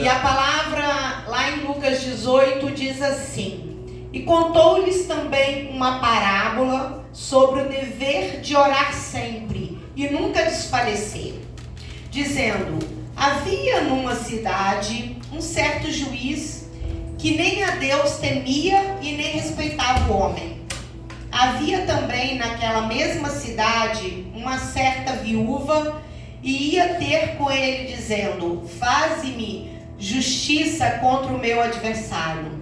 E a palavra lá em Lucas 18 diz assim: e contou-lhes também uma parábola sobre o dever de orar sempre e nunca desfalecer, dizendo: havia numa cidade um certo juiz que nem a Deus temia e nem respeitava o homem. Havia também naquela mesma cidade uma certa viúva, e ia ter com ele dizendo: faze-me justiça contra o meu adversário.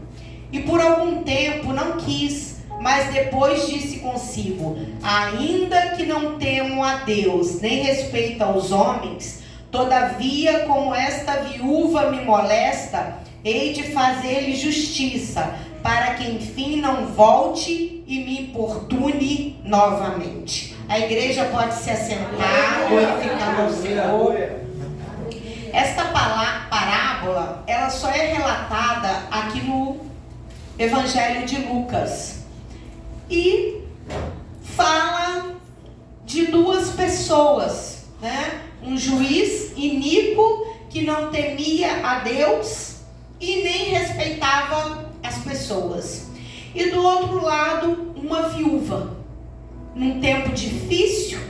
E por algum tempo não quis, mas depois disse consigo: ainda que não temo a Deus, nem respeito aos homens, todavia, como esta viúva me molesta, hei de fazer-lhe justiça, para que enfim não volte e me importune novamente. A igreja pode se assentar, glorificando ao Senhor. Esta parábola, ela só é relatada aqui no Evangelho de Lucas. E fala de duas pessoas, né? Um juiz iníquo que não temia a Deus e nem respeitava as pessoas. E do outro lado, uma viúva. Num tempo difícil,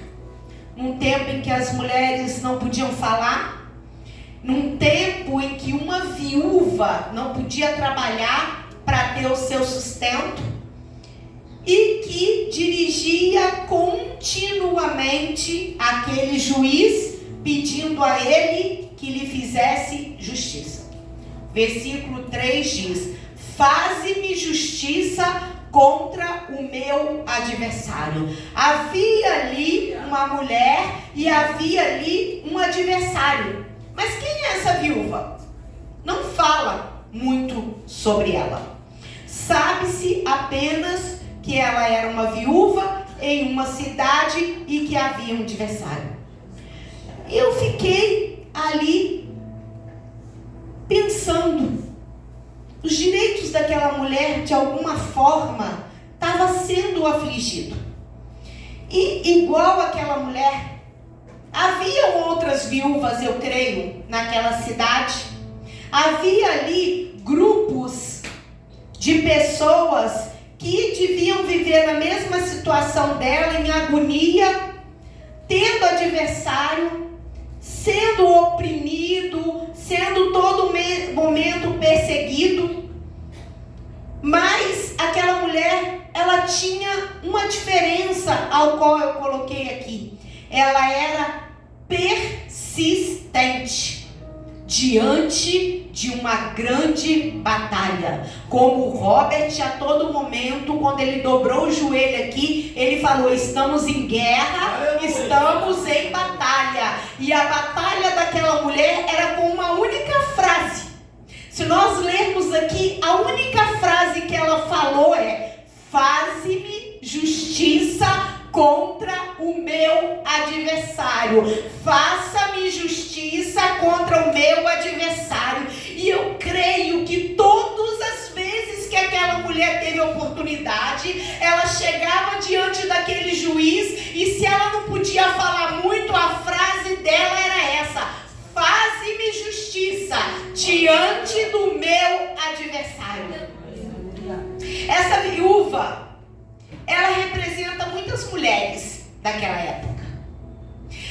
num tempo em que as mulheres não podiam falar, num tempo em que uma viúva não podia trabalhar para ter o seu sustento, e que dirigia continuamente aquele juiz, pedindo a ele que lhe fizesse justiça. Versículo 3 diz: faze-me justiça contra o meu adversário. Havia ali uma mulher e havia ali um adversário. Mas quem é essa viúva? Não fala muito sobre ela. Sabe-se apenas que ela era uma viúva em uma cidade e que havia um adversário. Eu fiquei ali pensando, os direitos daquela mulher de alguma forma estava sendo afligido. E igual aquela mulher, haviam outras viúvas, eu creio, naquela cidade. Havia ali grupos de pessoas que deviam viver na mesma situação dela, em agonia, tendo adversário, sendo oprimido, sendo todo momento perseguido. Mas aquela mulher, ela tinha uma diferença ao qual eu coloquei aqui. Ela era persistente diante de uma grande batalha. Como o Robert, a todo momento, quando ele dobrou o joelho aqui, ele falou: estamos em guerra, estamos em batalha. E a batalha daquela mulher era com uma única frase. Se nós lermos aqui, a única frase que ela falou é: faze-me justiça contra o meu adversário. Faça-me justiça contra o meu adversário. E eu creio que todas as vezes que aquela mulher teve oportunidade, ela chegava diante daquele juiz, e se ela não podia falar muito, a frase dela era essa: faze-me justiça diante do meu adversário. Essa viúva, ela representa muitas mulheres daquela época.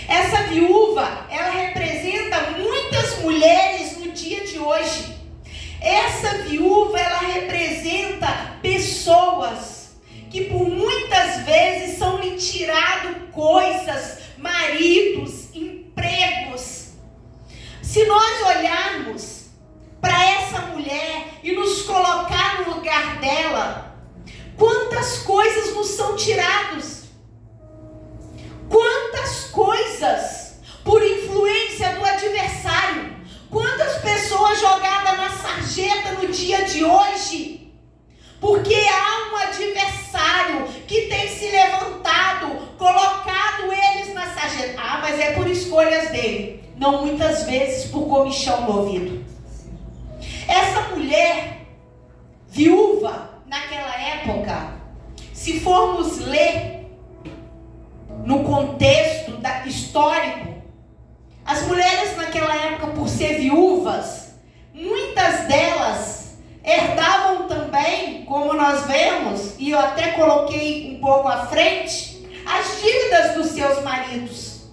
Essa viúva, ela representa muitas mulheres no dia de hoje. Essa viúva, ela representa pessoas que por muitas vezes são lhe tirado coisas, maridos, empregos. Se nós olharmos para essa mulher e nos colocar no lugar dela, quantas coisas nos são tiradas? Quantas coisas por influência do adversário? Quantas pessoas jogadas na sarjeta no dia de hoje? Porque há um adversário que tem se levantado, colocado eles na sarjeta. Ah, mas é por escolhas dele. Não, muitas vezes por comichão no ouvido. Essa mulher, viúva, naquela época, se formos ler no contexto histórico, as mulheres naquela época, por ser viúvas, herdavam também, como nós vemos, e eu até coloquei um pouco à frente, as dívidas dos seus maridos,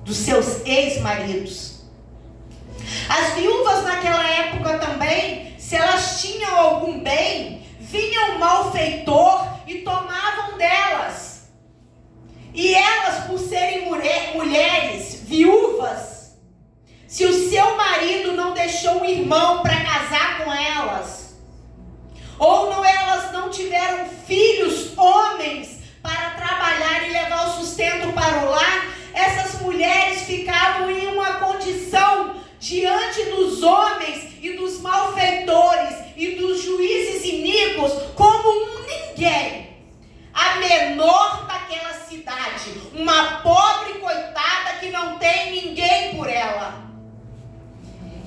dos seus ex-maridos. As viúvas naquela época também, se elas tinham algum bem, vinha um malfeitor e tomavam delas. E elas, por serem mulheres viúvas, se o seu marido não deixou um irmão para casar com elas, ou elas não tiveram filhos, homens, para trabalhar e levar o sustento para o lar, essas mulheres ficavam em uma condição diante dos homens e dos malfeitores e dos juízes iníquos como um ninguém, a menor daquela cidade, uma pobre coitada que não tem ninguém por ela.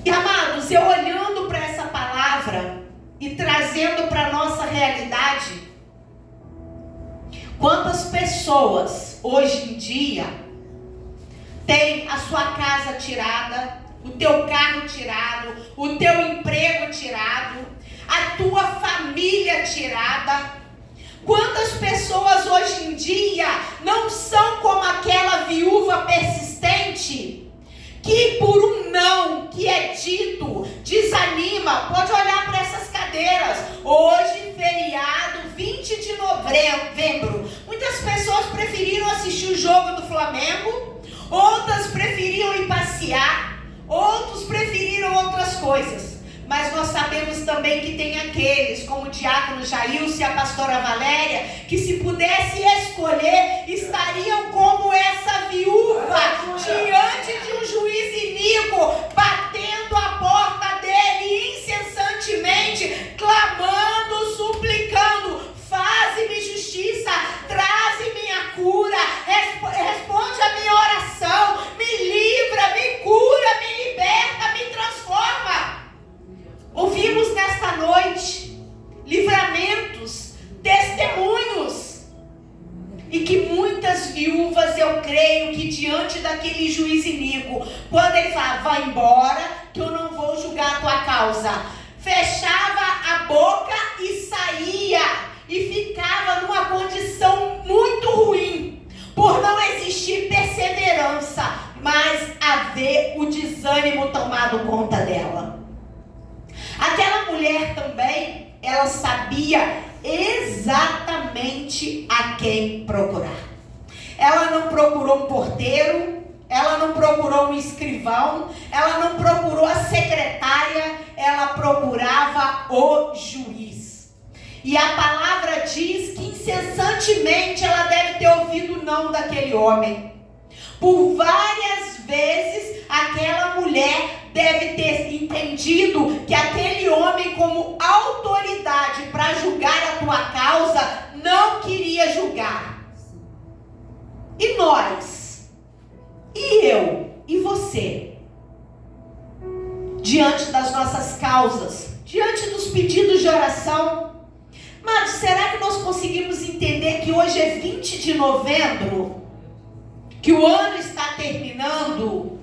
E amados, eu olhando para essa palavra e trazendo para a nossa realidade, quantas pessoas hoje em dia têm a sua casa tirada, o teu carro tirado, o teu emprego tirado, a tua família tirada. Quantas pessoas hoje em dia não são como aquela viúva persistente, que por um não que é dito, desanima. Pode olhar para essas cadeiras. Hoje, feriado, 20 de novembro. Muitas pessoas preferiram assistir o jogo do Flamengo, outras preferiam ir passear, outros preferiram outras coisas. Mas nós sabemos também que tem aqueles, como o diácono Jailson e a pastora Valéria, que se pudesse escolher, estariam como essa viúva, diante de um juiz iníquo, batendo a porta dele incessantemente, clamando, suplicando: faze-me justiça, traze-me a cura, responde a minha oração, me livra, me cura, me liberta, me transforma. Ouvimos nesta noite livramentos, testemunhos, e que muitas viúvas, eu creio que diante daquele juiz iníquo, quando ele falava: vai embora que eu não vou julgar a tua causa, fechava a boca e saía, e ficava numa condição muito ruim, por não existir perseverança, mas haver o desânimo tomado conta dela. Aquela mulher também, ela sabia exatamente a quem procurar. Ela não procurou um porteiro, ela não procurou um escrivão, ela não procurou a secretária, ela procurava o juiz. E a palavra diz que incessantemente ela deve ter ouvido o não daquele homem. Por várias vezes aquela mulher deve ter entendido que aquele homem, como autoridade para julgar a tua causa, não queria julgar. E nós? E eu? E você? Diante das nossas causas, diante dos pedidos de oração, mas será que nós conseguimos entender que hoje é 20 de novembro? Que o ano está terminando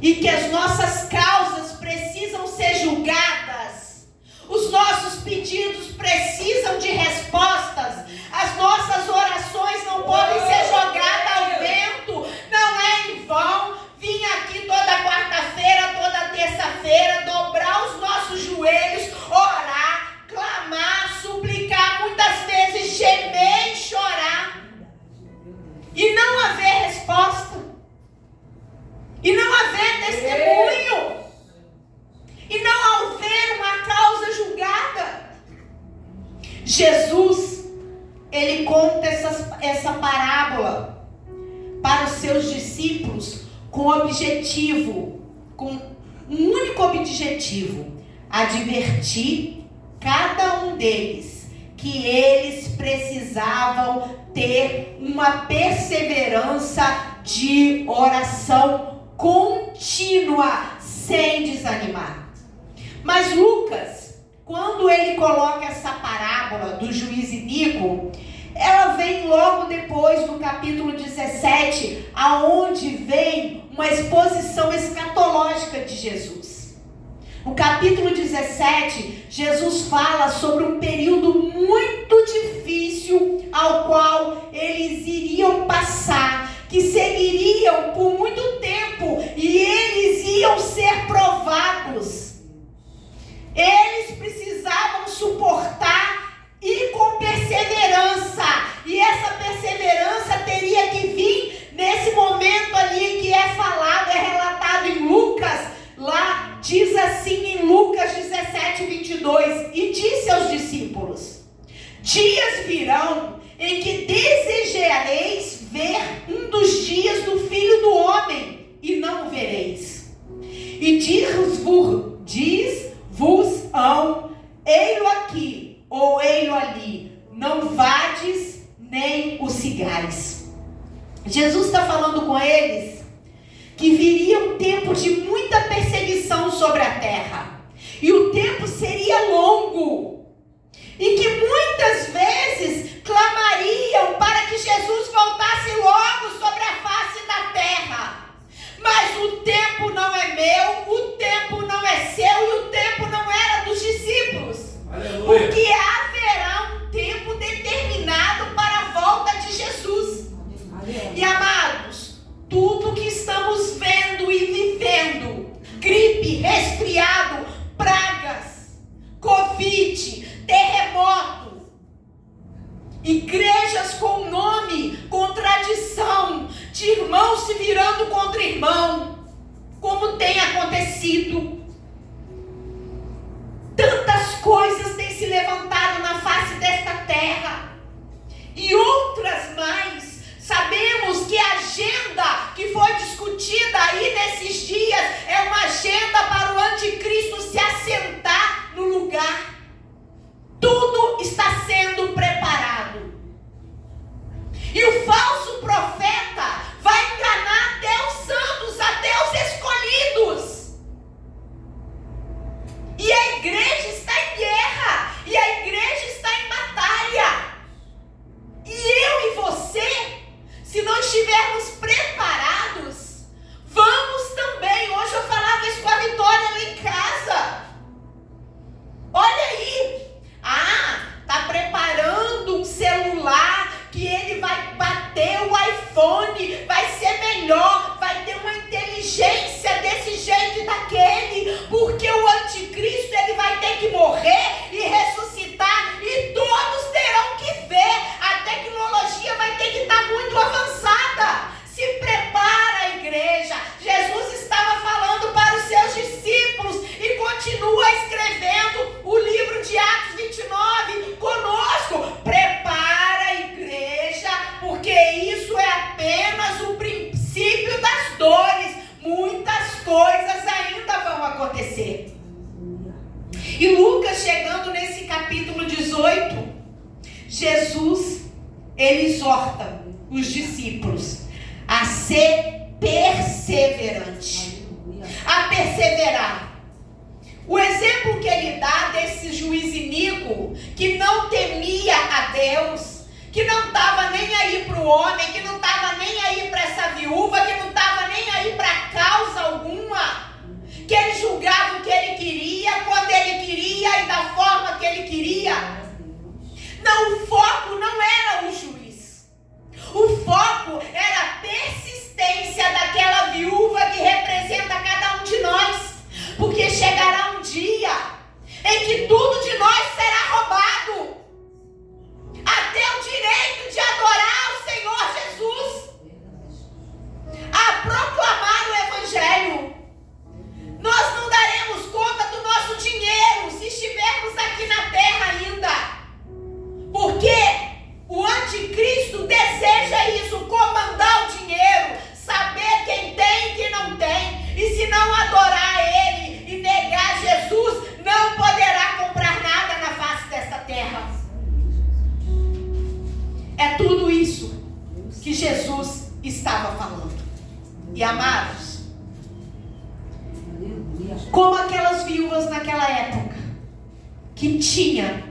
e que as nossas causas precisam ser julgadas, os nossos pedidos precisam de respostas, as nossas orações não podem ser jogadas ao vento. Não é em vão vir aqui toda quarta-feira, toda terça-feira, dobrar os nossos joelhos, orar, clamar, suplicar, muitas vezes gemer e chorar, e não haver resposta, e não haver testemunho, e não haver uma causa julgada. Jesus, ele conta essa parábola para os seus discípulos com um único objetivo: advertir cada um deles que eles precisavam ter uma perseverança de oração contínua, sem desanimar. Mas Lucas, quando ele coloca essa parábola do juiz iníquo, ela vem logo depois no capítulo 17, aonde vem uma exposição escatológica de Jesus. No capítulo 17, Jesus fala sobre um período muito difícil ao qual eles iriam passar, que seguiriam por muito tempo e eles iam ser provados. Eles precisavam suportar e com perseverança. E essa perseverança teria que vir nesse momento ali que é falado, é relatado em Lucas. Lá diz assim em Lucas 17, 22. E disse aos discípulos: dias virão em que desejareis ver um dos dias do Filho do Homem, e não o vereis. E diz-vos-ão, ei-lo aqui, ou ei-lo ali, não vades nem o sigais. Jesus está falando com eles que viria um tempo de muita perseguição sobre a terra. E o tempo seria longo. E que muitas vezes clamariam para que Jesus voltasse logo sobre a face da terra. Mas o tempo não é meu, o tempo não é seu e o tempo não era dos discípulos. Aleluia. Porque haverá um tempo determinado para a volta de Jesus. Aleluia. E amados, tudo que estamos vendo e vivendo, gripe, resfriado, pragas, Covid, terremoto, igrejas com nome, contradição, de irmão se virando contra irmão, como tem acontecido. Tantas coisas têm se levantado na face desta terra, e outras mais. Sabemos que a agenda que foi discutida aí nesses dias é uma agenda para o anticristo se assentar no lugar. Tudo está sendo preparado. E o falso profeta vai enganar até os santos, até os escolhidos. E a igreja está em guerra, e a igreja está em batalha. E eu e você, se não estivermos preparados, vamos também. Hoje eu falava isso com a Vitória lá em casa. Olha aí. Tá preparando um celular que ele vai bater o iPhone, vai ser melhor, vai ter uma inteligência desse jeito e daquele, porque o anticristo ele vai ter que morrer e ressuscitar e todos terão que ver. A tecnologia vai ter que estar muito avançada. Se prepara, igreja. Jesus estava falando para os seus discípulos e continua escrevendo o livro de Atos 29 conosco. Prepara, igreja, porque isso é apenas o princípio das dores. Muitas coisas ainda vão acontecer. E Lucas, chegando nesse capítulo 18, Jesus, ele exorta os discípulos a ser perseverante, a perseverar. O exemplo que ele dá desse juiz iníquo, que não temia a Deus, que não estava nem aí para o homem, que não estava nem aí para essa viúva, que não estava nem aí para causa alguma, que ele julgava o que ele queria, quando ele queria e da forma que ele queria. Não, o foco não era o juiz. O foco era a persistência daquela viúva que representa cada um de nós. Porque chegará um dia em que tudo de nós será roubado. Até o direito de adorar o Senhor Jesus, a proclamar o Evangelho. Nós não daremos conta do nosso dinheiro se estivermos aqui na terra ainda. Porque o anticristo deseja isso, comandar o dinheiro, saber quem tem e quem não tem. E se não adorar ele e negar Jesus, não poderá comprar nada na face desta terra. É tudo isso que Jesus estava falando. E amados, como aquelas viúvas naquela época, que tinha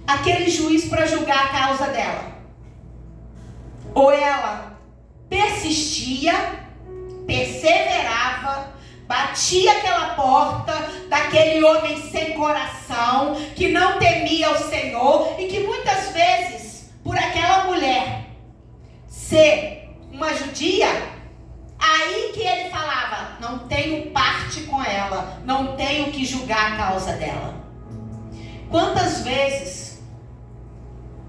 aquele juiz para julgar a causa dela, ou ela persistia, perseverava, batia aquela porta daquele homem sem coração, que não temia o Senhor, e que muitas vezes, por aquela mulher ser uma judia, aí que ele falava: não tenho parte com ela, não tenho que julgar a causa dela. Quantas vezes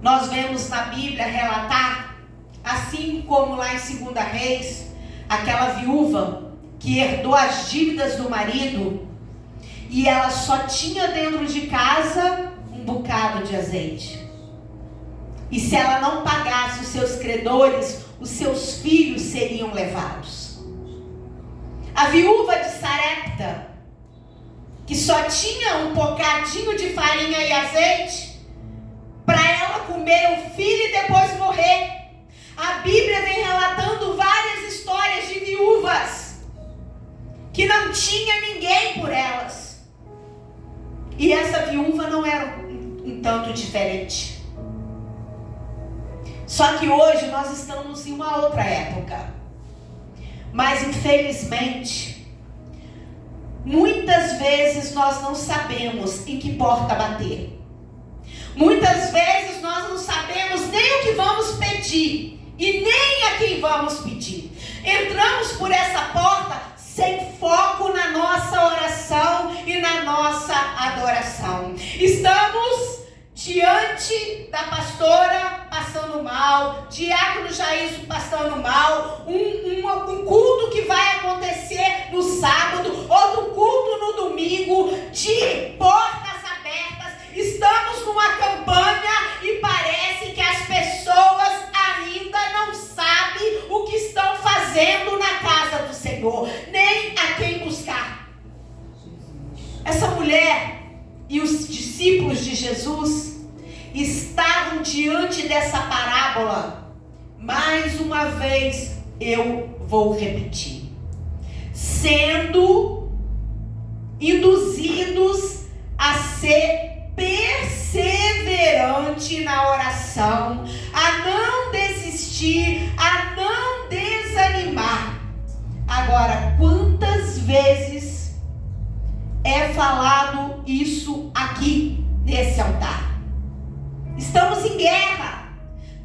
nós vemos na Bíblia relatar, assim como lá em 2 Reis, aquela viúva que herdou as dívidas do marido, e ela só tinha dentro de casa um bocado de azeite. E se ela não pagasse os seus credores, os seus filhos seriam levados. A viúva de Sarepta, que só tinha um bocadinho de farinha e azeite, para ela comer o filho e depois morrer. A Bíblia vem relatando várias histórias de viúvas que não tinha ninguém por elas. E essa viúva não era um tanto diferente. Só que hoje nós estamos em uma outra época. Mas infelizmente, muitas vezes nós não sabemos em que porta bater. Muitas vezes nós não sabemos nem o que vamos pedir e nem a quem vamos pedir. Entramos por essa porta sem foco na nossa oração e na nossa adoração. Estamos diante da pastora passando mal, diácono Jair passando mal, um culto que vai acontecer no sábado, outro culto no domingo, de portas abertas. Estamos numa campanha e parece que as pessoas ainda não sabem o que estão fazendo na casa do Senhor, nem a quem buscar. Essa mulher e os discípulos de Jesus estavam diante dessa parábola. Mais uma vez eu vou repetir: sendo induzidos a ser perseverante na oração, a não desistir, a não desanimar. Agora, quantas vezes é falado isso aqui nesse altar? Estamos em guerra,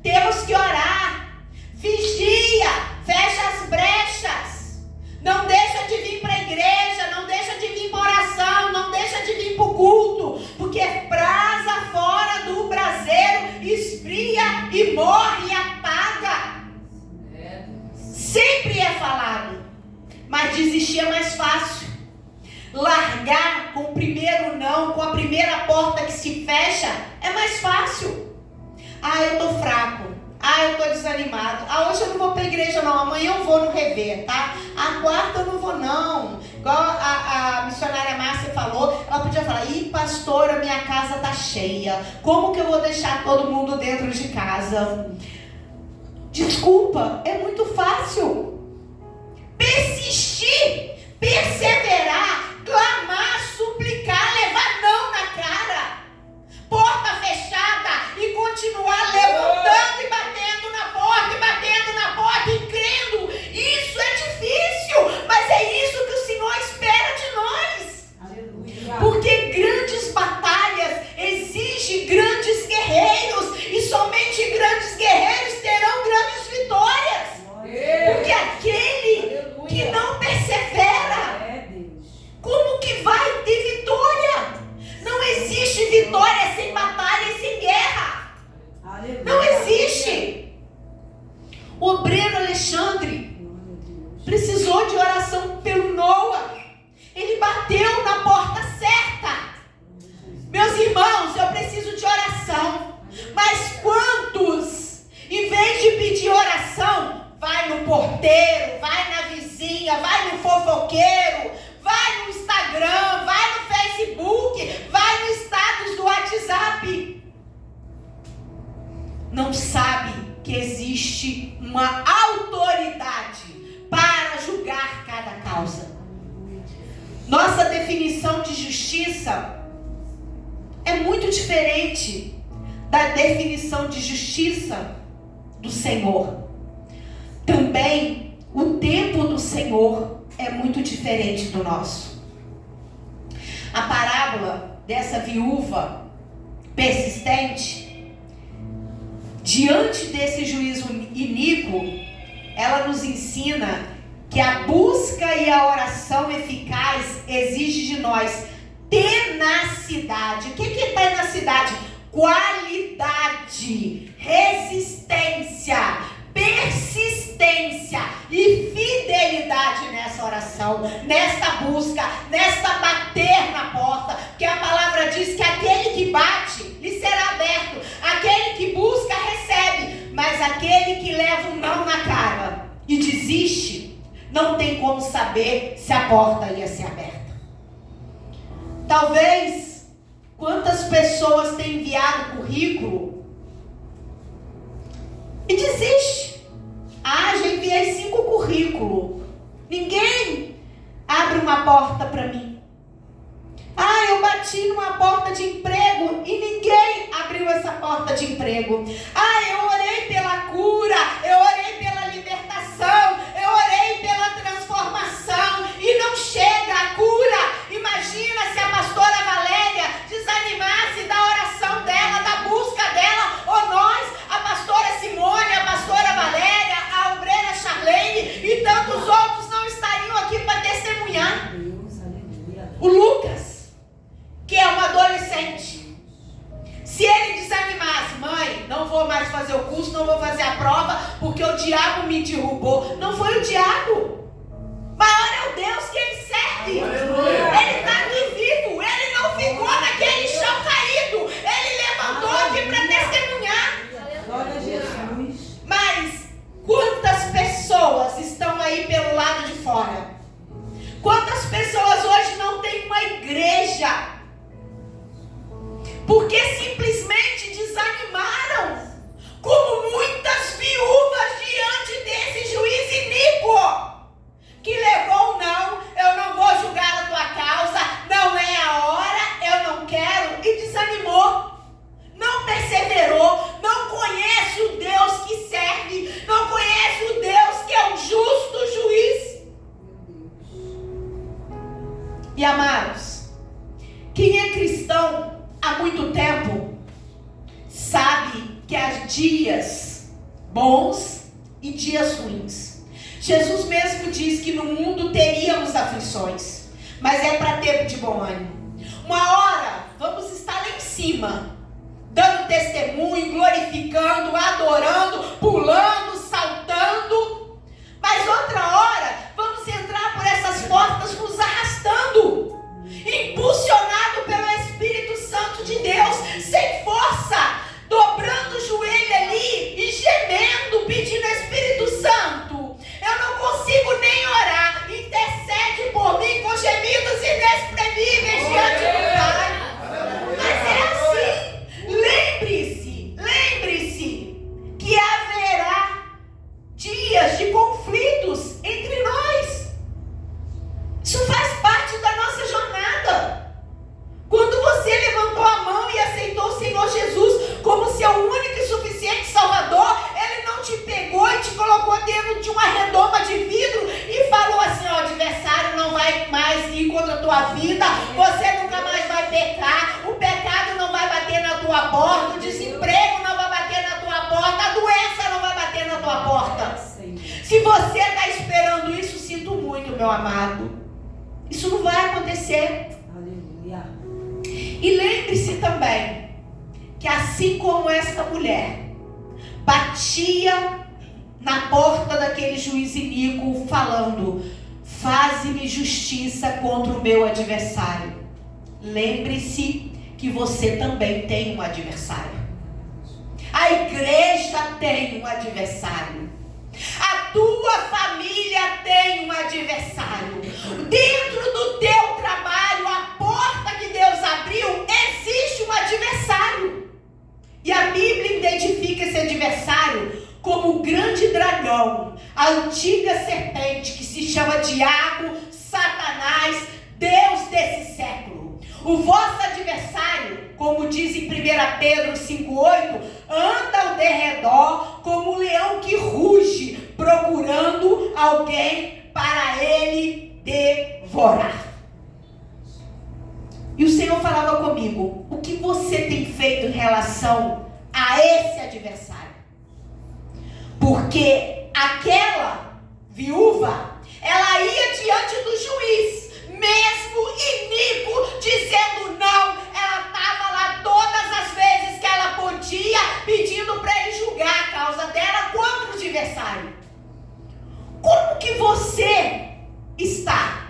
temos que orar, vigia, fecha as brechas, não deixa de vir para a igreja, não deixa de vir para oração, não deixa de vir para o culto, porque brasa fora do braseiro esfria e morre e apaga. Sempre é falado, mas desistir é mais fácil. Largar com o primeiro não, com a primeira porta que se fecha, é mais fácil. Eu tô fraco. Eu tô desanimado. Hoje eu não vou pra igreja não, amanhã eu vou no rever, tá? A quarta eu não vou não. Igual a missionária Márcia falou, ela podia falar: pastora, minha casa tá cheia. Como que eu vou deixar todo mundo dentro de casa? Desculpa, é muito fácil. Persistir, perseverar, clamar, suplicar, levar não na cara, porta fechada, e continuar levantando e batendo na porta e crendo. Isso é difícil, mas é isso que o Senhor espera de nós. Aleluia. Porque grandes batalhas exigem grandes guerreiros, e somente grandes guerreiros terão grandes vitórias. Porque aquele que não persevera, como que vai ter vitória? Não existe vitória sem batalha e sem guerra. Não existe. O obreiro Alexandre precisou de oração pelo Noah. Ele bateu na porta certa. Meus irmãos, eu preciso de oração. Mas quantos, em vez de pedir oração, vai no porteiro, vai na vizinha, vai no fofoqueiro, vai no Instagram, vai no Facebook, vai no status do WhatsApp. Não sabe que existe uma autoridade para julgar cada causa. Nossa definição de justiça é muito diferente da definição de justiça do Senhor. Também o tempo do Senhor é muito diferente do nosso. A parábola dessa viúva persistente, diante desse juízo iníquo, ela nos ensina que a busca e a oração eficaz exige de nós tenacidade. O que é tenacidade? Qualidade, resistência, persistência e fidelidade nessa oração, nesta busca, nesta bater na porta, porque a palavra diz que aquele que bate, lhe será aberto, aquele que busca, recebe, mas aquele que leva um não na cara e desiste, não tem como saber se a porta ia ser aberta. Talvez, quantas pessoas têm enviado currículo e desiste. Já enviei 5 currículos. Ninguém abre uma porta para mim. Eu bati numa porta de emprego e ninguém abriu essa porta de emprego. Eu orei pela cura, eu orei pela libertação, eu orei pela transformação e não chega a cura. Imagina se a pastora Valéria desanimasse da oração dela, da busca dela, ou nós, a pastora Simone, a pastora Valéria, a obreira Charlene e tantos outros não estariam aqui para testemunhar. O Lucas, que é um adolescente, se ele desanimasse, mãe, não vou mais fazer o curso, não vou fazer a prova, porque o diabo me derrubou. Não foi o diabo. Maior é o Deus que ele serve. Ele está aqui vivo. Ele não ficou naquele chão caído. Ele levantou aqui para testemunhar. Glória a Jesus. Mas quantas pessoas estão aí pelo lado de fora? Quantas pessoas hoje não têm uma igreja? Porque simplesmente desanimaram, como muitas viúvas diante desse juiz iníquo, que levou não, eu não vou julgar a tua causa, não é a hora, eu não quero, e desanimou, não perseverou, não conhece o Deus que serve, não conhece o Deus que é o justo juiz. E amados, quem é cristão há muito tempo sabe que há dias bons e dias ruins. Jesus mesmo diz que no mundo teríamos aflições, mas é para ter de bom ânimo. Uma hora vamos estar lá em cima, dando testemunho, glorificando, adorando, pulando, saltando, mas outra hora vamos entrar por essas portas nos arrastando, impulsionado pelo Espírito Santo de Deus, sem força, dobrando o joelho ali e gemendo, pedindo Espírito Santo, eu não consigo nem orar, intercede por mim com gemidos inexprimíveis diante do Pai. Mas é assim. Lembre-se que haverá dias de conflitos entre nós. Isso faz parte da nossa jornada. Quando você levantou a mão e aceitou o Senhor Jesus como seu único e suficiente Salvador, Ele não te pegou e te colocou dentro de uma redoma de vidro e falou assim: o adversário não vai mais ir contra a tua vida, você nunca mais vai pecar, o pecado não vai bater na tua porta, o desemprego não vai bater na tua porta, a doença não vai bater na tua porta. Se você está esperando isso, sinto muito, meu amado. Isso não vai acontecer. Aleluia. E lembre-se também que assim como esta mulher batia na porta daquele juiz iníquo falando: faze-me justiça contra o meu adversário, lembre-se que você também tem um adversário. A igreja tem um adversário. A tua família tem um adversário. Dentro do teu trabalho, a porta que Deus abriu, existe um adversário. E a Bíblia identifica esse adversário como o grande dragão, a antiga serpente que se chama Diabo, Satanás, Deus desse século. O vosso adversário, como diz em 1 Pedro 5,8, anda ao derredor como um leão que ruge, procurando alguém para ele devorar. E o Senhor falava comigo: o que você tem feito em relação a esse adversário? Porque aquela viúva, ela ia diante do juiz, mesmo iníquo, dizendo não. Ela estava lá todas as vezes que ela podia, pedindo para ele julgar a causa dela contra o adversário. Como que você está?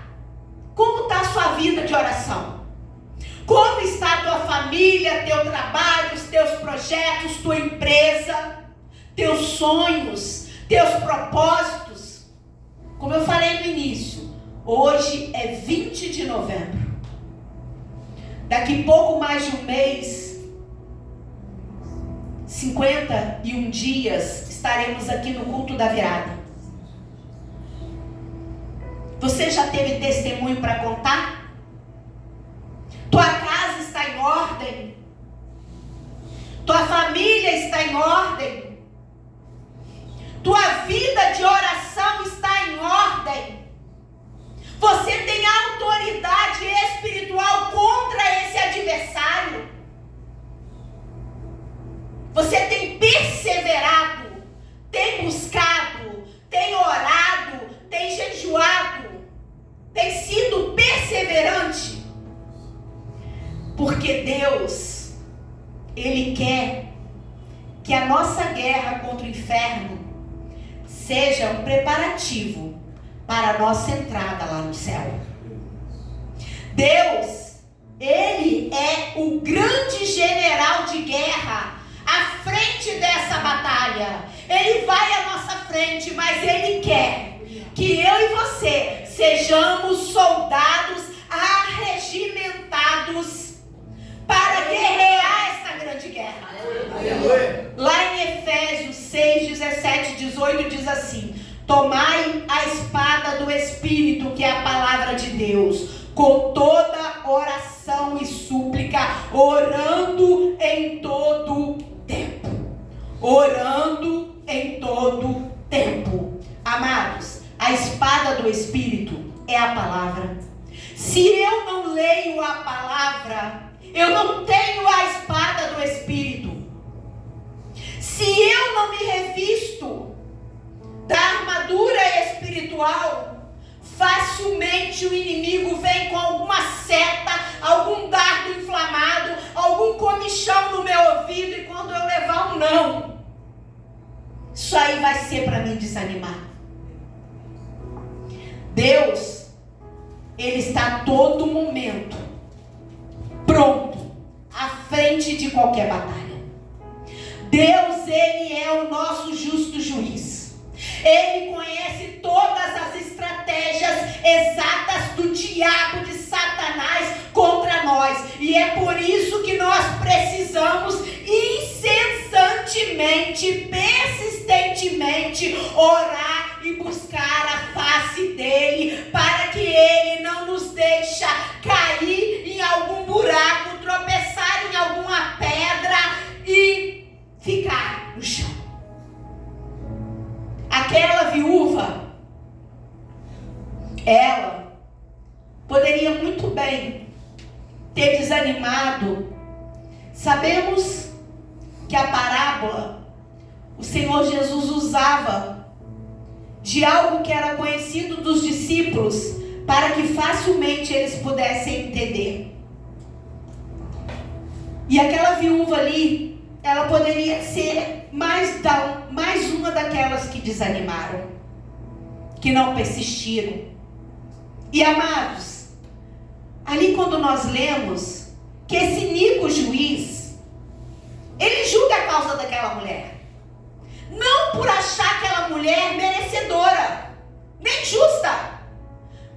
Como está a sua vida de oração? Como está a tua família, teu trabalho, os teus projetos, tua empresa, teus sonhos, teus propósitos? Como eu falei no início, hoje é 20 de novembro. Daqui pouco mais de um mês, 51 dias, estaremos aqui no culto da virada. Você já teve testemunho para contar? Tua casa está em ordem? Tua família está em ordem? Tua vida de oração está em ordem? Você tem autoridade espiritual contra esse adversário? Você tem perseverado, tem buscado, tem orado, tem jejuado, tem sido perseverante? Porque Deus, Ele quer que a nossa guerra contra o inferno seja um preparativo para a nossa entrada lá no céu. Deus, Ele é o grande general de guerra à frente dessa batalha. Ele vai à nossa frente, mas Ele quer que eu e você sejamos soldados arregimentados para guerrear esta grande guerra. Lá em Efésios 6, 17, 18 diz assim: tomai a espada do Espírito, que é a palavra de Deus, com toda oração e súplica, orando em todo tempo. Orando em todo tempo. Amados, a espada do Espírito é a palavra. Se eu não leio a palavra, eu não tenho a espada do Espírito. Se eu não me revisto da armadura espiritual, facilmente o inimigo vem com alguma seta, algum dardo inflamado, algum comichão no meu ouvido, e quando eu levar um não, isso aí vai ser para me desanimar. Deus, Ele está a todo momento pronto, à frente de qualquer batalha. Deus, Ele é o nosso justo juiz. Ele conhece todas as estratégias exatas do diabo, de Satanás contra nós. E é por isso que nós precisamos incessantemente, persistentemente orar e buscar a face dele, para que ele não nos deixe cair em algum buraco, tropeçar em alguma pedra e ficar no chão. Aquela viúva, ela poderia muito bem ter desanimado. Sabemos que a parábola o Senhor Jesus usava de algo que era conhecido dos discípulos, para que facilmente eles pudessem entender. E aquela viúva ali, ela poderia ser mais uma daquelas que desanimaram, que não persistiram. E amados, ali quando nós lemos que esse iníquo juiz, ele julga a causa daquela mulher, não por achar aquela mulher merecedora, nem justa,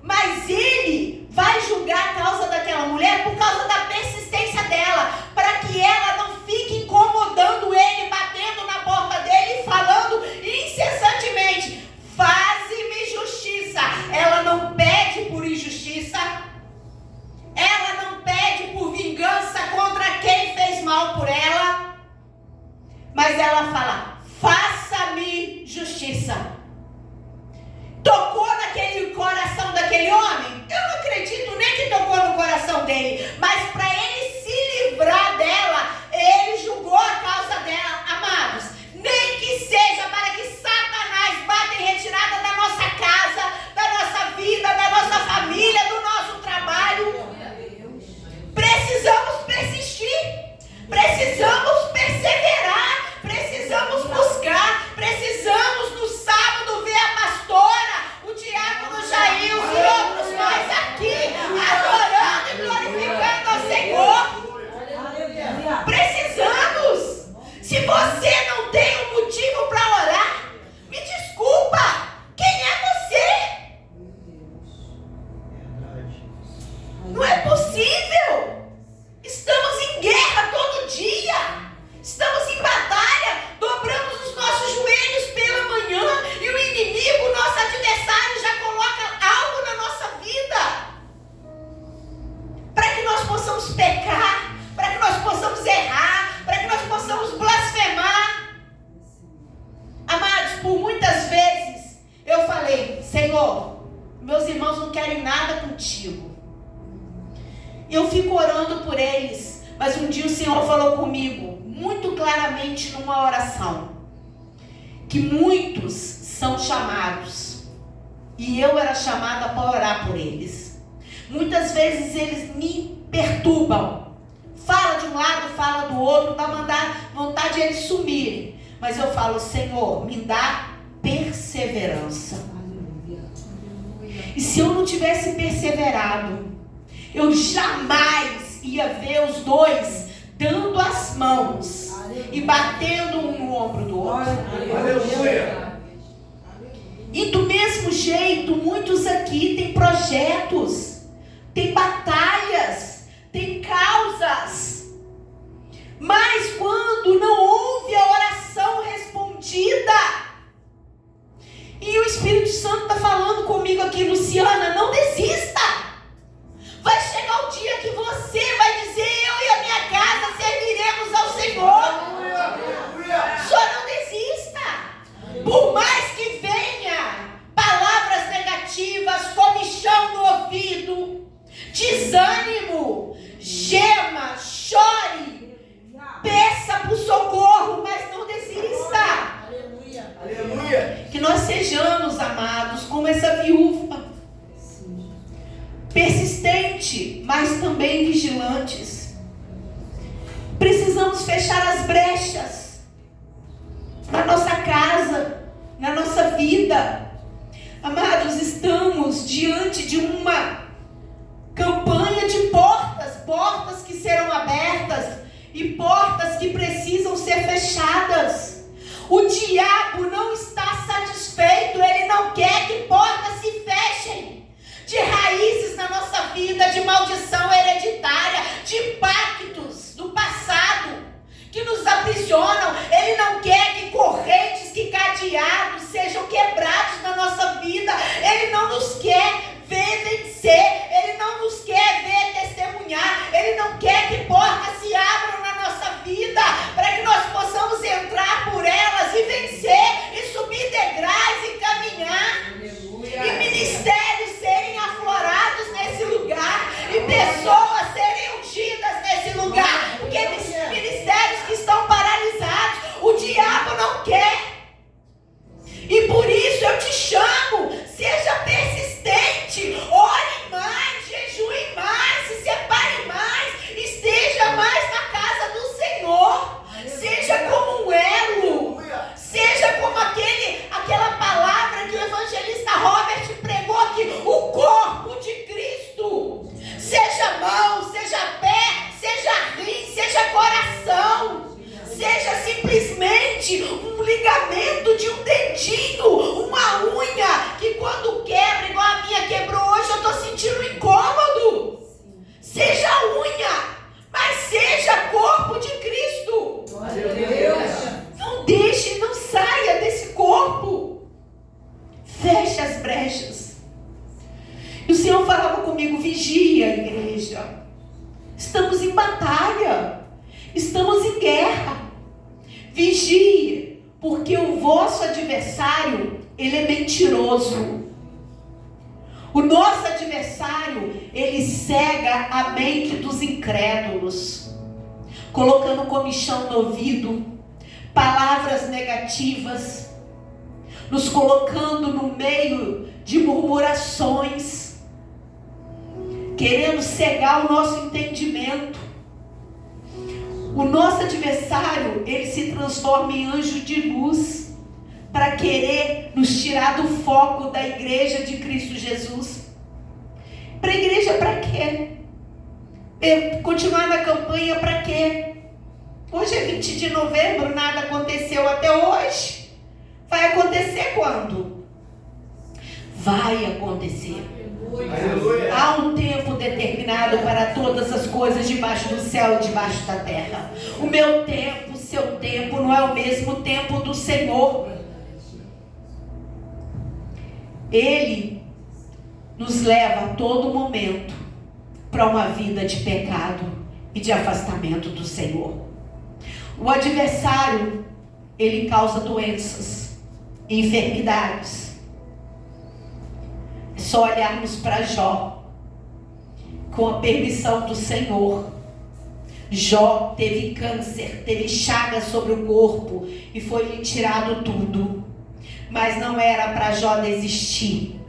mas ele vai julgar a causa daquela mulher por causa da persistência dela, para que ela não fique incomodando ele, batendo na porta dele e falando incessantemente: faze-me justiça. Ela não pede por injustiça, ela não pede por vingança contra quem fez mal por ela, mas ela impossível. Estamos em guerra todo dia. Estamos em batalha. Dobramos os nossos joelhos pela manhã e o inimigo, o nosso adversário, já coloca algo na nossa vida para que nós possamos pecar, para que nós possamos errar, para que nós possamos blasfemar. Amados, por muitas vezes eu falei: Senhor, meus irmãos não querem nada contigo. Eu fico orando por eles, mas um dia o Senhor falou comigo, muito claramente numa oração, que muitos são chamados, e eu era chamada para orar por eles. Muitas vezes eles me perturbam, fala de um lado, fala do outro, dá vontade de eles sumirem, mas eu falo: Senhor, me dá perseverança. E se eu não tivesse perseverado, eu jamais ia ver os dois dando as mãos e batendo um no ombro do outro. Aleluia. E do mesmo jeito, muitos aqui têm projetos, têm batalhas, têm causas, mas quando não houve a oração respondida, e o Espírito Santo está falando comigo aqui: Luciana, não desista. Vai chegar o dia que você vai dizer: eu e a minha casa serviremos ao Senhor. Só não desista. Por mais que venha palavras negativas, comichão no ouvido, desânimo, gema, chore, peça por socorro, mas não desista. Aleluia. Que nós sejamos, amados, como essa viúva, persistente, mas também vigilantes. Precisamos fechar as brechas na nossa casa, na nossa vida. Amados, estamos diante de uma campanha de portas que serão abertas e portas que precisam ser fechadas. O diabo não está satisfeito, ele não quer que portas se fechem. De raízes na nossa vida, de maldição hereditária, de pactos do passado que nos aprisionam. Ele não quer que correntes, que cadeados sejam quebrados na nossa vida. Ele não nos quer ver vencer, ele não nos quer ver testemunhar, ele não quer que portas se abram na nossa vida para que nós possamos entrar por elas e vencer e subir degraus e caminhar. E ministérios serem aflorados nesse lugar, e pessoas serem ungidas nesse lugar, porque ministérios que estão paralisados, o diabo não quer. E por isso eu te chamo: seja persistente, ore mais, jejue mais, se separe mais, esteja mais na casa do Senhor. Seja como um elo, seja como aquela palavra que o evangelista Robert pregou aqui: o corpo de Cristo. Seja mão, seja pé, seja rim, seja coração, seja simplesmente um ligamento de um dedinho, uma unha que quando quebra, igual a minha quebrou hoje, eu estou sentindo um incômodo. Seja unha, mas seja corpo de Cristo. Não deixe, não saia desse corpo. Feche as brechas. E o Senhor falava comigo: vigia, igreja. Estamos em batalha, estamos em guerra. Vigie, porque o vosso adversário, ele é mentiroso. O nosso adversário, ele cega a mente dos incrédulos, colocando comichão no ouvido, palavras negativas, nos colocando no meio de murmurações, querendo cegar o nosso entendimento. O nosso adversário, ele se transforma em anjo de luz para querer nos tirar do foco da igreja de Cristo Jesus. Para a igreja, para quê? Continuar na campanha, para quê? Hoje é 20 de novembro, nada aconteceu até hoje. Vai acontecer quando? Vai acontecer. Aleluia. Há um tempo determinado para todas as coisas debaixo do céu e debaixo da terra. O meu tempo, o seu tempo, não é o mesmo tempo do Senhor. Ele nos leva a todo momento para uma vida de pecado e de afastamento do Senhor. O adversário, ele causa doenças, enfermidades. É só olharmos para Jó. Com a permissão do Senhor, Jó teve câncer, teve chagas sobre o corpo e foi-lhe tirado tudo. Mas não era para Jó desistir,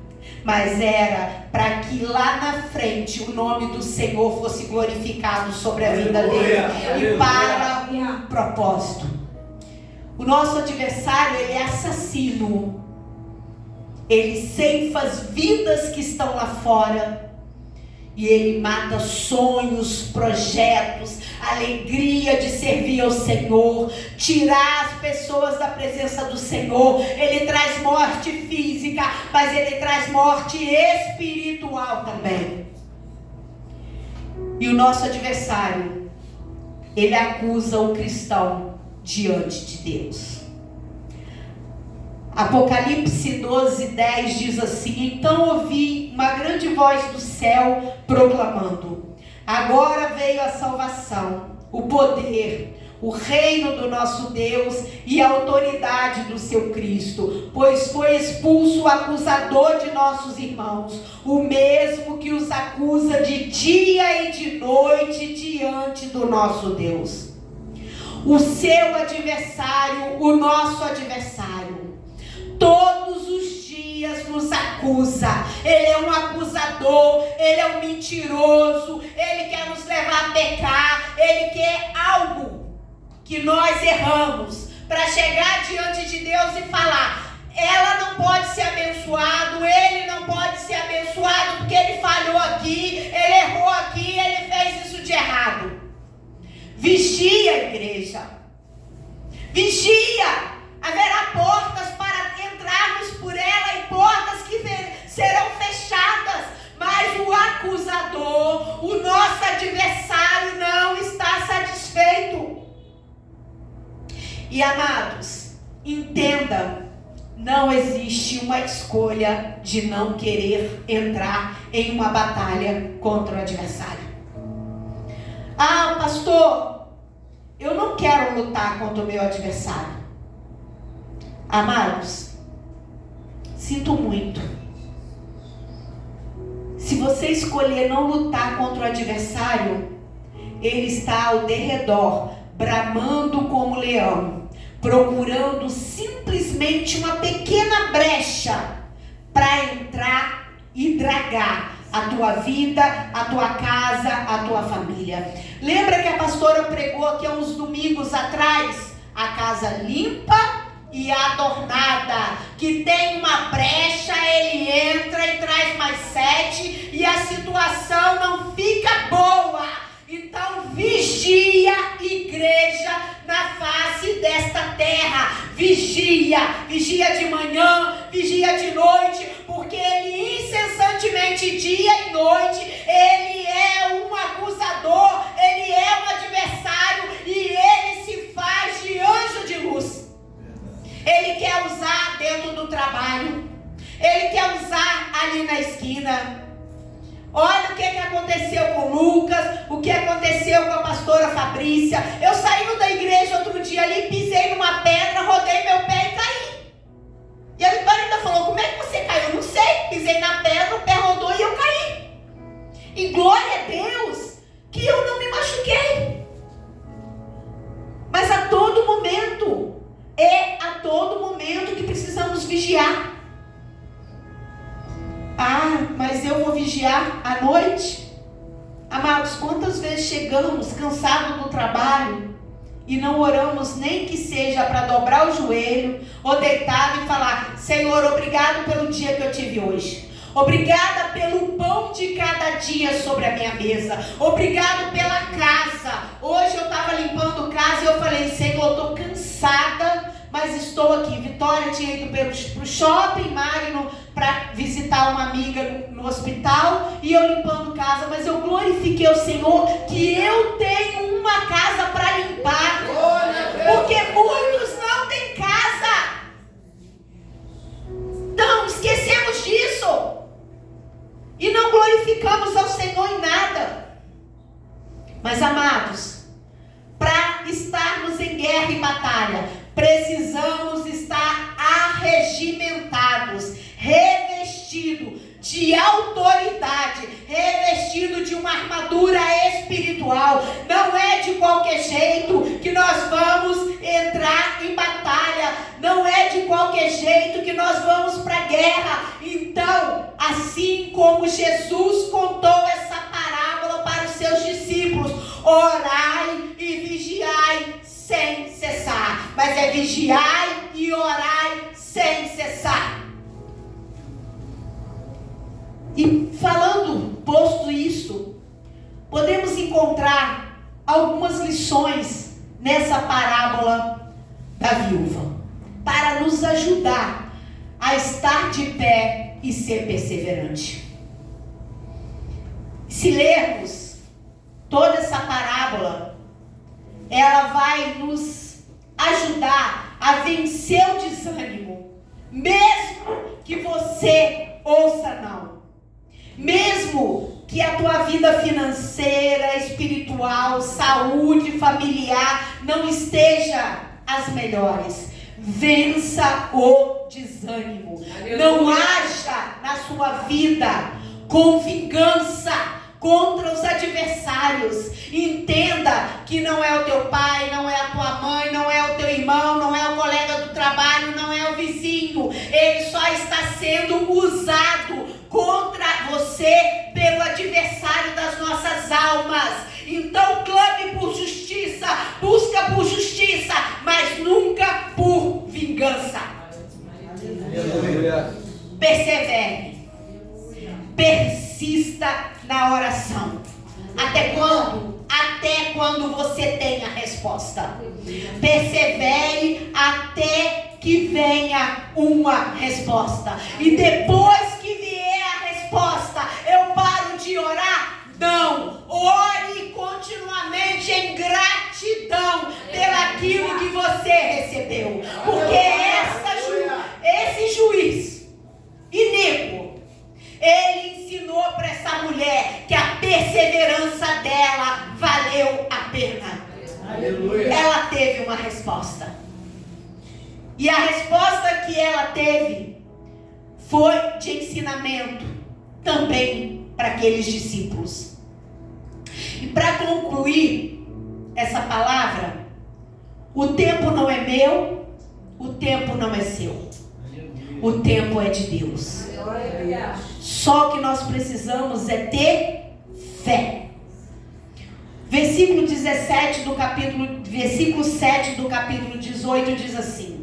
mas era para que lá na frente o nome do Senhor fosse glorificado sobre a vida dele e para um propósito. O nosso adversário, ele é assassino. Ele ceifa as vidas que estão lá fora. E ele mata sonhos, projetos, alegria de servir ao Senhor, tirar as pessoas da presença do Senhor. Ele traz morte física, mas ele traz morte espiritual também. E o nosso adversário, ele acusa o cristão diante de Deus. Apocalipse 12:10 diz assim: então ouvi uma grande voz do céu proclamando: agora veio a salvação, o poder, o reino do nosso Deus e a autoridade do seu Cristo, pois foi expulso o acusador de nossos irmãos, o mesmo que os acusa de dia e de noite diante do nosso Deus. O seu adversário, o nosso adversário, todos os dias nos acusa. Ele é um acusador, ele é um mentiroso, ele quer nos levar a pecar, ele quer algo que nós erramos, para chegar diante de Deus e falar: ela não pode ser abençoado, ele não pode ser abençoado, porque ele falhou aqui, ele errou aqui, ele fez isso de errado. Vigia, igreja, vigia. Haverá portas para entrarmos por ela e portas que serão fechadas, mas o acusador, o nosso adversário, não está satisfeito. E amados, entenda, não existe uma escolha de não querer entrar em uma batalha contra o adversário. Ah, pastor, eu não quero lutar contra o meu adversário. Amados, sinto muito. Se você escolher não lutar contra o adversário, ele está ao derredor, bramando como leão, procurando simplesmente uma pequena brecha para entrar e dragar a tua vida, a tua casa, a tua família. Lembra que a pastora pregou aqui há uns domingos atrás? A casa limpa e adornada, que tem uma brecha, ele entra e traz mais 7 e a situação não fica boa. Então vigia, igreja, na face desta terra. Vigia de manhã, vigia de noite, porque ele incessantemente, dia e noite, ele é um acusador, ele é um adversário e ele se faz de anjo de luz. Ele quer usar dentro do trabalho, ele quer usar ali na esquina. Olha o que aconteceu com o Lucas, o que aconteceu com a pastora Fabrícia. Eu saindo da igreja outro dia ali, pisei numa pedra, rodei meu pé e caí. E a Vitória ainda falou: como é que você caiu? Eu não sei, pisei na pedra, o pé rodou e eu caí. E glória a Deus que eu não me machuquei. Mas a todo momento, que precisamos vigiar. Ah, mas eu vou vigiar à noite? Amados, quantas vezes chegamos cansados do trabalho e não oramos nem que seja para dobrar o joelho ou deitado e falar: Senhor, obrigado pelo dia que eu tive hoje. Obrigada pelo pão de cada dia sobre a minha mesa. Obrigado pela casa. Hoje eu estava limpando casa e eu falei: Senhor, eu estou cansada, mas estou aqui. Vitória tinha ido para o shopping, Magno para visitar uma amiga no hospital, e eu limpando casa, mas eu glorifiquei o Senhor que eu tenho uma casa para limpar, porque muitos não têm casa. Não, esquecemos disso e não glorificamos ao Senhor em nada. Mas, amados, para estarmos em guerra e batalha, precisamos estar arregimentados, revestido de autoridade, revestido de uma armadura espiritual. Não é de qualquer jeito que nós vamos entrar em batalha, não é de qualquer jeito que nós vamos para a guerra. Então, assim como Jesus contou essa parábola para os seus discípulos, orai e vigiai sem cessar. Mas é vigiai e orai sem cessar. E falando, posto isso, podemos encontrar algumas lições nessa parábola da viúva, para nos ajudar a estar de pé e ser perseverante. Se lermos toda essa parábola, ela vai nos ajudar a vencer o desânimo, mesmo que você ouça não. Mesmo que a tua vida financeira, espiritual, saúde, familiar não esteja as melhores, vença o desânimo. Não haja na sua vida com vingança contra os adversários. Entenda que não é o teu pai, não é a tua mãe, não é o teu irmão, não é o colega do trabalho, não é o vizinho. Ele só está sendo usado contra você pelo adversário das nossas almas. Então clame por justiça, busca por justiça, mas nunca por vingança. Aleluia. Persevere, persista na oração. Até quando? Até quando você tem a resposta. Persevere até que venha uma resposta. E depois que vier a resposta, eu paro de orar? Não. Ore continuamente em gratidão pelaquilo que você recebeu. Porque esse juiz iníquo, ele ensinou para essa mulher que a perseverança dela valeu a pena. Aleluia. Ela teve uma resposta. E a resposta que ela teve foi de ensinamento também para aqueles discípulos. E para concluir essa palavra, o tempo não é meu, o tempo não é seu. O tempo é de Deus. Só que nós precisamos é ter fé. Versículo 7 do capítulo 18 diz assim: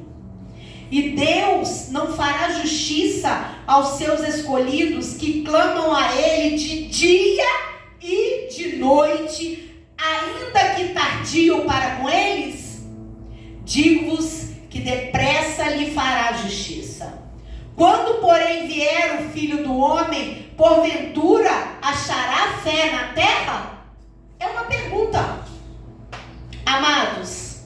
e Deus não fará justiça aos seus escolhidos que clamam a Ele de dia e de noite, ainda que tardio para com eles? Digo-vos que depressa lhe fará justiça. Quando, porém, vier o Filho do Homem, porventura achará fé na terra? É uma pergunta. Amados,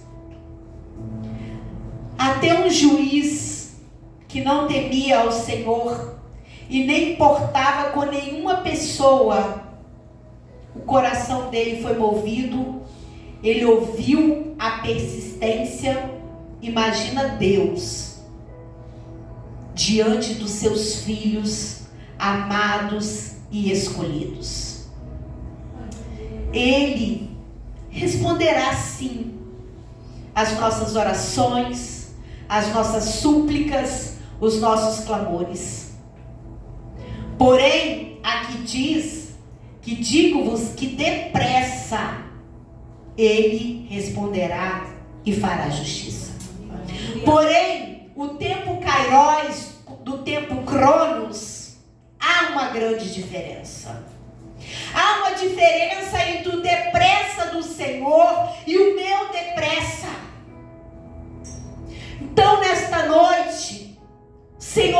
até um juiz que não temia ao Senhor e nem importava com nenhuma pessoa, o coração dele foi movido, ele ouviu a persistência. Imagina Deus diante dos seus filhos amados e escolhidos. Ele responderá sim às nossas orações, às nossas súplicas, os nossos clamores. Porém, aqui diz que digo-vos que depressa ele responderá e fará justiça. Porém, o tempo kairos do tempo cronos, há uma grande diferença. Há uma diferença entre o depressa do Senhor e o meu depressa. Então,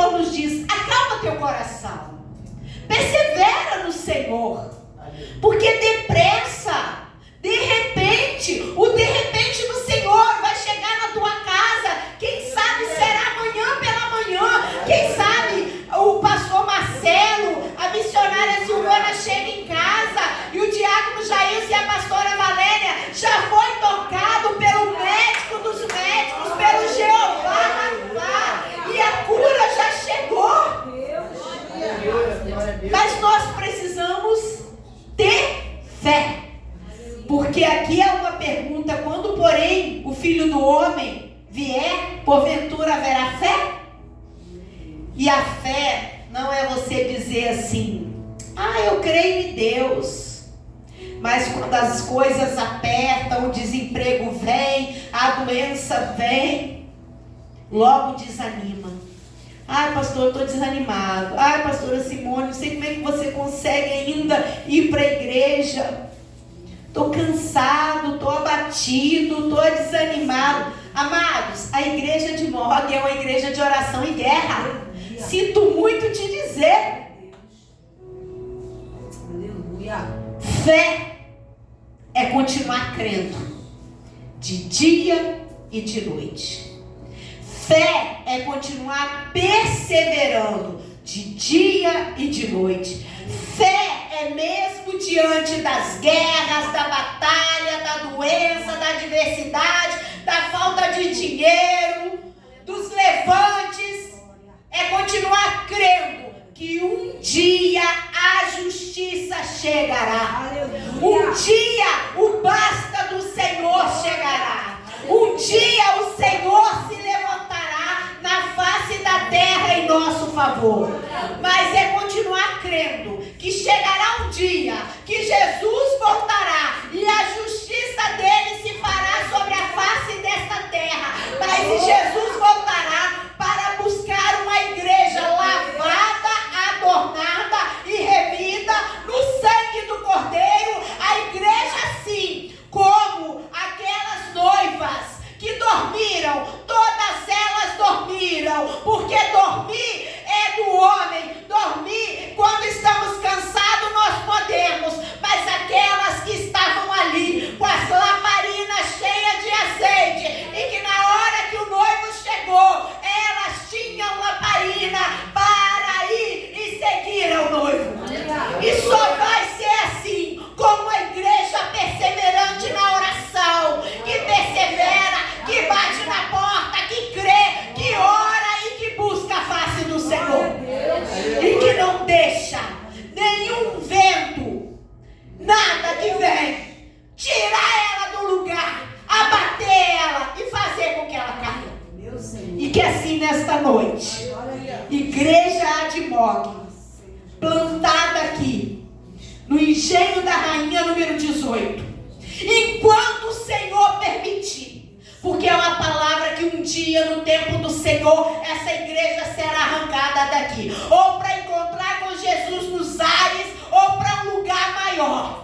Senhor nos diz: acalma teu coração, persevera no Senhor, porque depressa, de repente do Senhor vai chegar na tua casa. Quem sabe será amanhã pela manhã. Quem sabe o pastor Marcelo, a missionária Silvana chega em casa e o diácono Jair e a pastora Valéria já foi tocado pelo médico dos médicos, pelo Jeová Rafa, e a cura já chegou. Mas nós precisamos ter fé. Porque aqui é uma pergunta: quando, porém, o Filho do Homem vier, porventura haverá fé? E a fé não é você dizer assim: eu creio em Deus. Mas quando as coisas apertam, o desemprego vem, a doença vem, logo desanima. Pastor, eu estou desanimado. Pastora Simone, não sei como é que você consegue ainda ir para a igreja. Estou cansado, estou abatido, estou desanimado. Amados, a igreja de Mog é uma igreja de oração e guerra. Sinto muito te dizer. Fé é continuar crendo de dia e de noite. Fé é continuar perseverando de dia e de noite. Fé é mesmo diante das guerras, da batalha, da doença, da adversidade, da falta de dinheiro, dos levantes, é continuar crendo que um dia a justiça chegará. Um dia o basta do Senhor chegará. Um dia o Senhor se levantará na face da terra em nosso favor. Mas é continuar crendo que chegará um dia que Jesus voltará e a justiça dele se fará sobre a face desta terra. Mas Jesus voltará para buscar uma igreja lavada, adornada e remida no sangue do Cordeiro. A igreja, sim, como aquelas noivas que dormiram, todas elas dormiram, porque dormir é do homem. Dormir, quando estamos cansados, nós podemos, mas aquelas que estavam ali com as lamparinas cheias de azeite, e que na hora que o noivo chegou, elas tinham lamparina para ir e seguir ao noivo. E só vai ser assim com uma igreja perseverante na oração, que persevera, que bate na porta, que crê, que ora e que busca a face do Senhor. E que não deixa nenhum vento, nada que vem, tirar ela do lugar, abater ela e fazer com que ela caia. E que assim nesta noite, Igreja Admog, plantada aqui no Engenho da Rainha número 18, enquanto o Senhor permitir, porque é uma palavra que um dia no tempo do Senhor essa igreja será arrancada daqui, ou para encontrar com Jesus nos ares, ou para um lugar maior.